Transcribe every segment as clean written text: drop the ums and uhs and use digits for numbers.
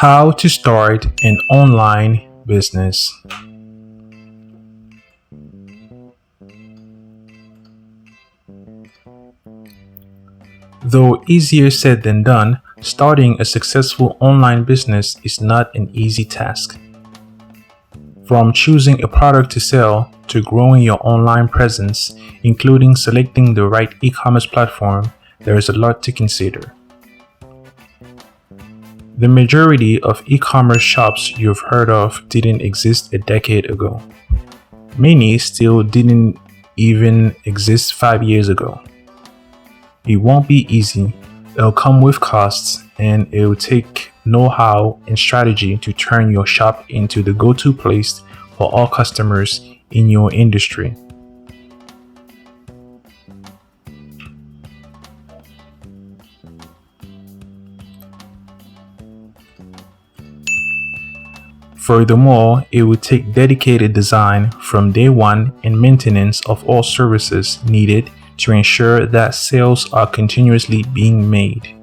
How to start an online business. Though easier said than done, starting a successful online business is not an easy task. From choosing a product to sell to growing your online presence, including selecting the right e-commerce platform, there is a lot to consider. The majority of e-commerce shops you've heard of didn't exist a decade ago. Many still didn't even exist 5 years ago. It won't be easy, it'll come with costs, and it'll take know-how and strategy to turn your shop into the go-to place for all customers in your industry. Furthermore, it will take dedicated design from day one and maintenance of all services needed to ensure that sales are continuously being made.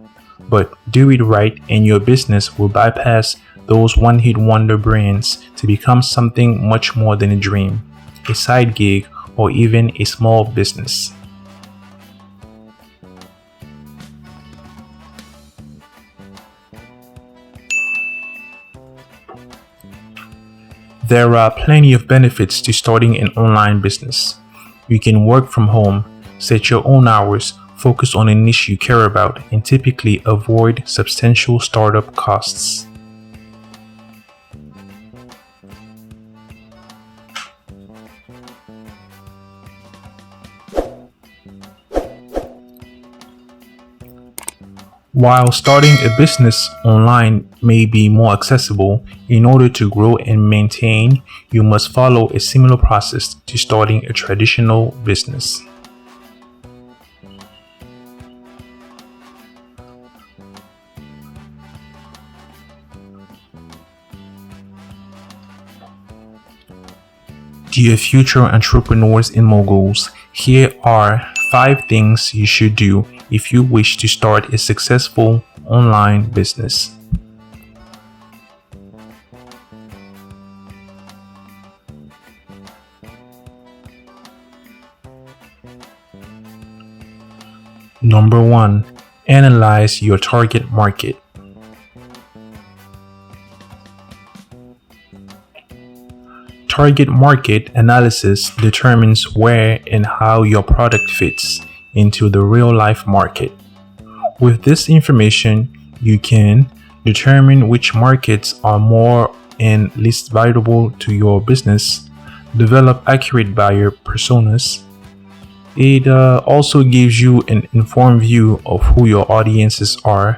But do it right and your business will bypass those one-hit wonder brands to become something much more than a dream, a side gig, or even a small business. There are plenty of benefits to starting an online business. You can work from home, set your own hours, focus on a niche you care about, and typically avoid substantial startup costs. While starting a business online may be more accessible, in order to grow and maintain, you must follow a similar process to starting a traditional business. Dear future entrepreneurs and moguls, here are 5 things you should do if you wish to start a successful online business. Number 1. Analyze your target market. Target market analysis determines where and how your product fits into the real life market. With this information, you can determine which markets are more and least valuable to your business, develop accurate buyer personas. It also gives you an informed view of who your audiences are,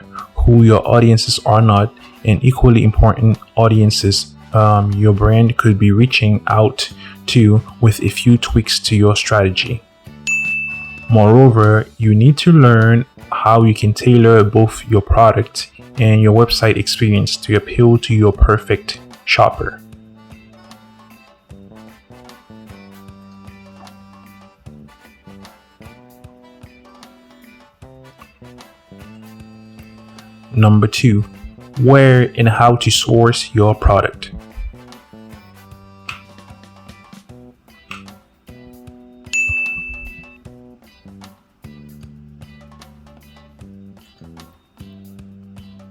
who your audiences are not, and equally important audiences your brand could be reaching out to with a few tweaks to your strategy. Moreover, you need to learn how you can tailor both your product and your website experience to appeal to your perfect shopper. Number 2. Where and how to source your product.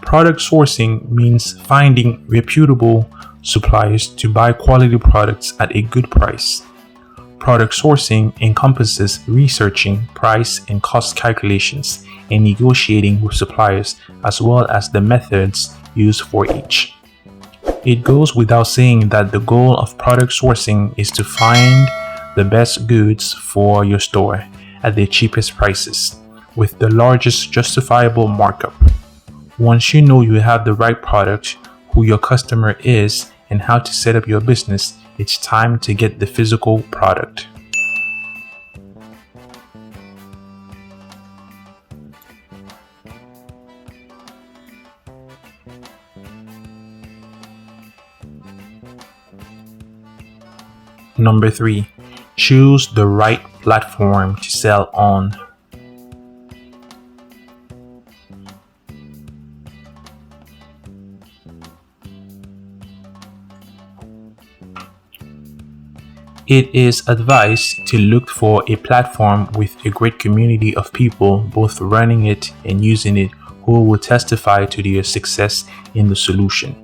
Product sourcing means finding reputable suppliers to buy quality products at a good price. Product sourcing encompasses researching price and cost calculations and negotiating with suppliers, as well as the methods used for each. It goes without saying that the goal of product sourcing is to find the best goods for your store at the cheapest prices, with the largest justifiable markup. Once you know you have the right product, who your customer is, and how to set up your business, it's time to get the physical product. Number 3. Choose the right platform to sell on. It is advised to look for a platform with a great community of people both running it and using it who will testify to their success in the solution.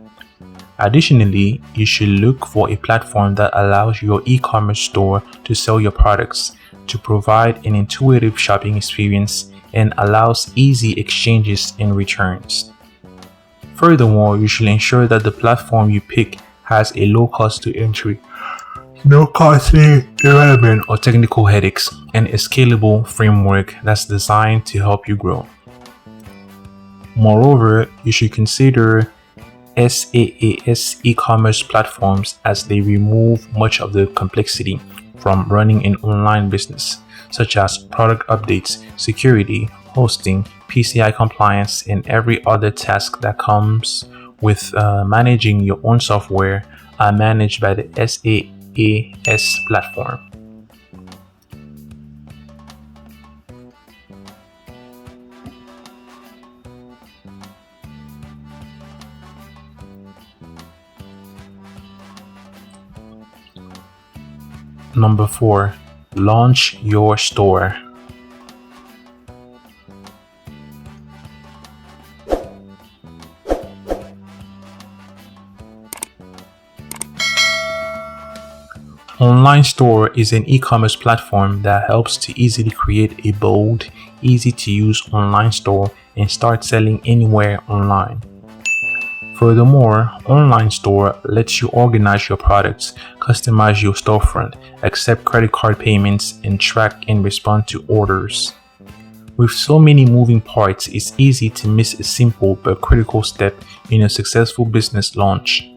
Additionally, you should look for a platform that allows your e-commerce store to sell your products, to provide an intuitive shopping experience, and allows easy exchanges and returns. Furthermore, you should ensure that the platform you pick has a low cost to entry, no costly development or technical headaches, and a scalable framework that's designed to help you grow. Moreover, you should consider SaaS e-commerce platforms as they remove much of the complexity from running an online business, such as product updates, security, hosting, PCI compliance, and every other task that comes with managing your own software are managed by the SaaS platform. Number 4, launch your store. Online store is an e-commerce platform that helps to easily create a bold, easy to use online store and start selling anywhere online. Furthermore, online store lets you organize your products, customize your storefront, accept credit card payments, and track and respond to orders. With so many moving parts, it's easy to miss a simple but critical step in a successful business launch.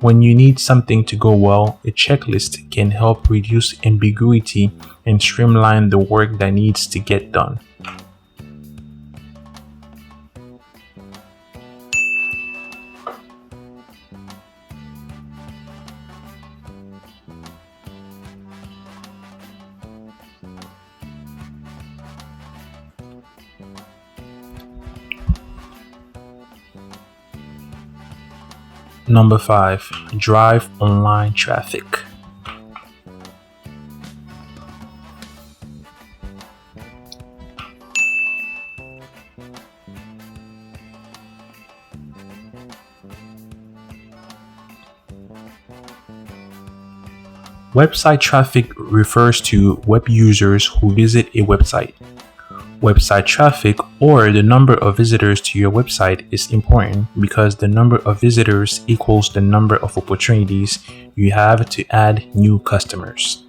When you need something to go well, a checklist can help reduce ambiguity and streamline the work that needs to get done. Number 5, drive online traffic. Website traffic refers to web users who visit a website. Website traffic, or the number of visitors to your website, is important because the number of visitors equals the number of opportunities you have to add new customers.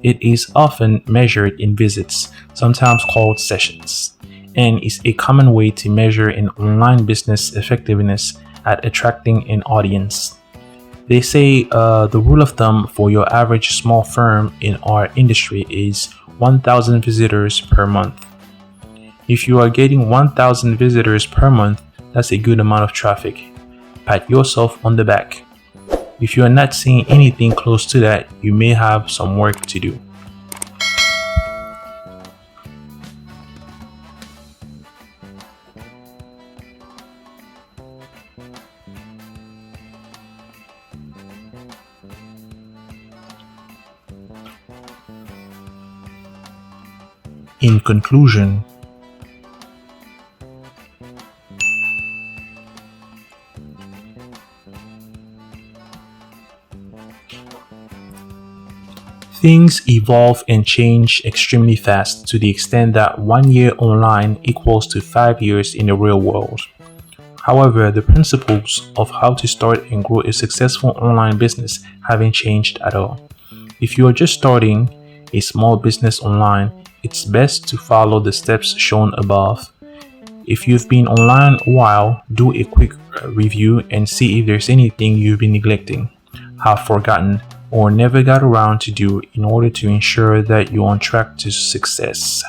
It is often measured in visits, sometimes called sessions, and is a common way to measure an online business effectiveness at attracting an audience. They say the rule of thumb for your average small firm in our industry is 1,000 visitors per month. If you are getting 1,000 visitors per month, that's a good amount of traffic. Pat yourself on the back. If you are not seeing anything close to that, you may have some work to do. In conclusion, things evolve and change extremely fast to the extent that 1 year online equals to 5 years in the real world. However, the principles of how to start and grow a successful online business haven't changed at all. If you are just starting a small business online, it's best to follow the steps shown above. If you've been online a while, do a quick review and see if there's anything you've been neglecting, have forgotten, or never got around to do in order to ensure that you're on track to success.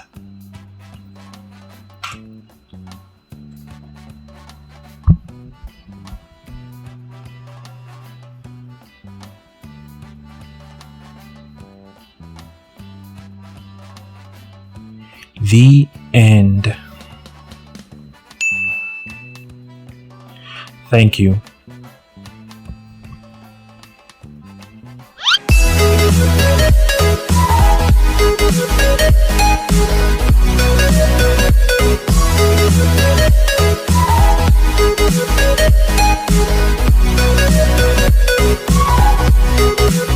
The end. Thank you.